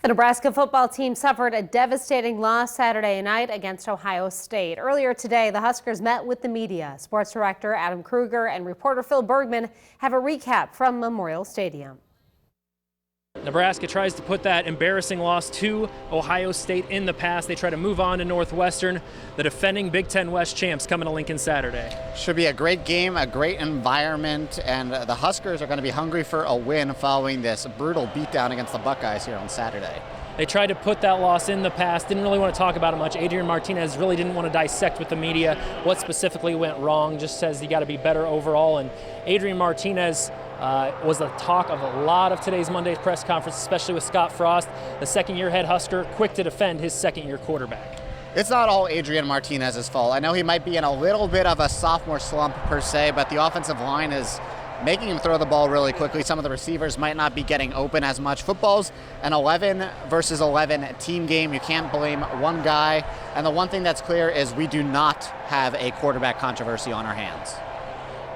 The Nebraska football team suffered a devastating loss Saturday night against Ohio State. Earlier today, the Huskers met with the media. Sports director Adam Kruger and reporter Phil Bergman have a recap from Memorial Stadium. Nebraska tries to put that embarrassing loss to Ohio State in the past. They try to move on to Northwestern, the defending Big Ten West champs, coming to Lincoln Saturday. Should be a great game, a great environment, and the Huskers are going to be hungry for a win following this brutal beatdown against the Buckeyes here on Saturday. They tried to put that loss in the past, didn't really want to talk about it much. Adrian Martinez really didn't want to dissect with the media what specifically went wrong, just says you got to be better overall. And Adrian Martinez was the talk of a lot of today's Monday's press conference, especially with Scott Frost, the second-year head Husker, quick to defend his second-year quarterback. It's not all Adrian Martinez's fault. I know he might be in a little bit of a sophomore slump per se, but the offensive line is making him throw the ball really quickly. Some of the receivers might not be getting open as much. Football's an 11 versus 11 team game. You can't blame one guy. And the one thing that's clear is we do not have a quarterback controversy on our hands.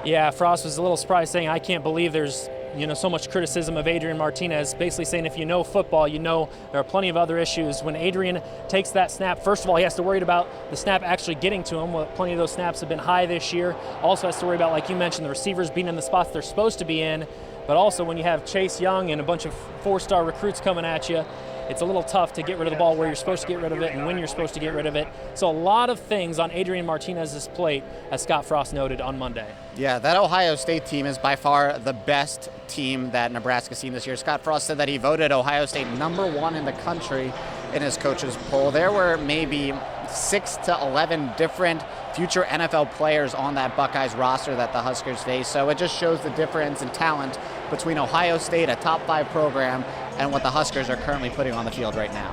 Yeah, Frost was a little surprised, saying, I can't believe there's so much criticism of Adrian Martinez, basically saying if you know football, you know there are plenty of other issues. When Adrian takes that snap, first of all, he has to worry about the snap actually getting to him. Well, plenty of those snaps have been high this year. Also has to worry about, like you mentioned, the receivers being in the spots they're supposed to be in. But also when you have Chase Young and a bunch of four-star recruits coming at you, it's a little tough to get rid of the ball where you're supposed to get rid of it and when you're supposed to get rid of it. So a lot of things on Adrian Martinez's plate, as Scott Frost noted on Monday. Yeah, that Ohio State team is by far the best team that Nebraska's seen this year. Scott Frost said that he voted Ohio State #1 in the country in his coaches poll. There were maybe 6 to 11 different future NFL players on that Buckeyes roster that the Huskers face. So it just shows the difference in talent between Ohio State, a top 5 program, and what the Huskers are currently putting on the field right now.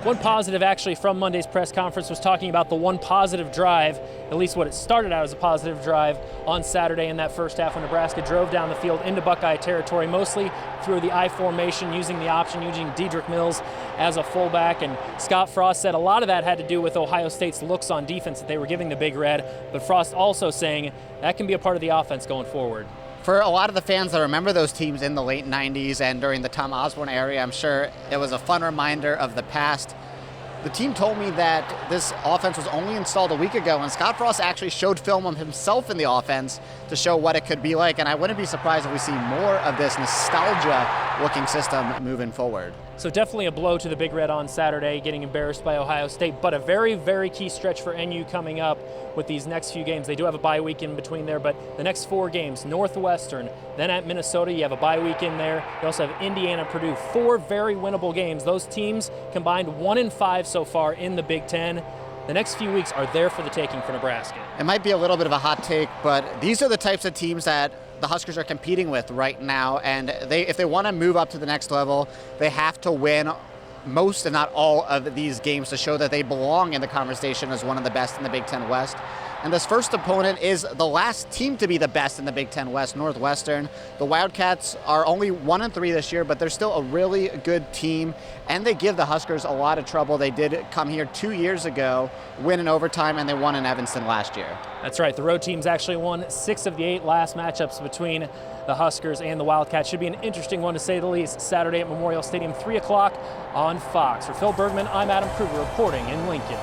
One positive actually from Monday's press conference was talking about the one positive drive, at least what it started out as a positive drive on Saturday in that first half when Nebraska drove down the field into Buckeye territory, mostly through the I formation, using the option, using Dedrick Mills as a fullback. And Scott Frost said a lot of that had to do with Ohio State's looks on defense that they were giving the Big Red, but Frost also saying that can be a part of the offense going forward. For a lot of the fans that remember those teams in the late 90s and during the Tom Osborne era, I'm sure it was a fun reminder of the past. The team told me that this offense was only installed a week ago, and Scott Frost actually showed film of himself in the offense to show what it could be like, and I wouldn't be surprised if we see more of this nostalgia-looking system moving forward. So definitely a blow to the Big Red on Saturday, getting embarrassed by Ohio State, but a very, very key stretch for NU coming up with these next few games. They do have a bye week in between there, but the next 4 games, Northwestern, then at Minnesota, you have a bye week in there. You also have Indiana, Purdue, 4 very winnable games. Those teams combined 1-5 so far in the Big Ten. The next few weeks are there for the taking for Nebraska. It might be a little bit of a hot take, but these are the types of teams that the Huskers are competing with right now, and if they want to move up to the next level, they have to win most, if not all, of these games to show that they belong in the conversation as one of the best in the Big Ten West. And this first opponent is the last team to be the best in the Big Ten West, Northwestern. The Wildcats are only 1-3 this year, but they're still a really good team, and they give the Huskers a lot of trouble. They did come here 2 years ago, win in overtime, and they won in Evanston last year. That's right. The road teams actually won 6 of the 8 last matchups between the Huskers and the Wildcats. Should be an interesting one to say the least. Saturday at Memorial Stadium, 3 o'clock on Fox. For Phil Bergman, I'm Adam Kruger reporting in Lincoln.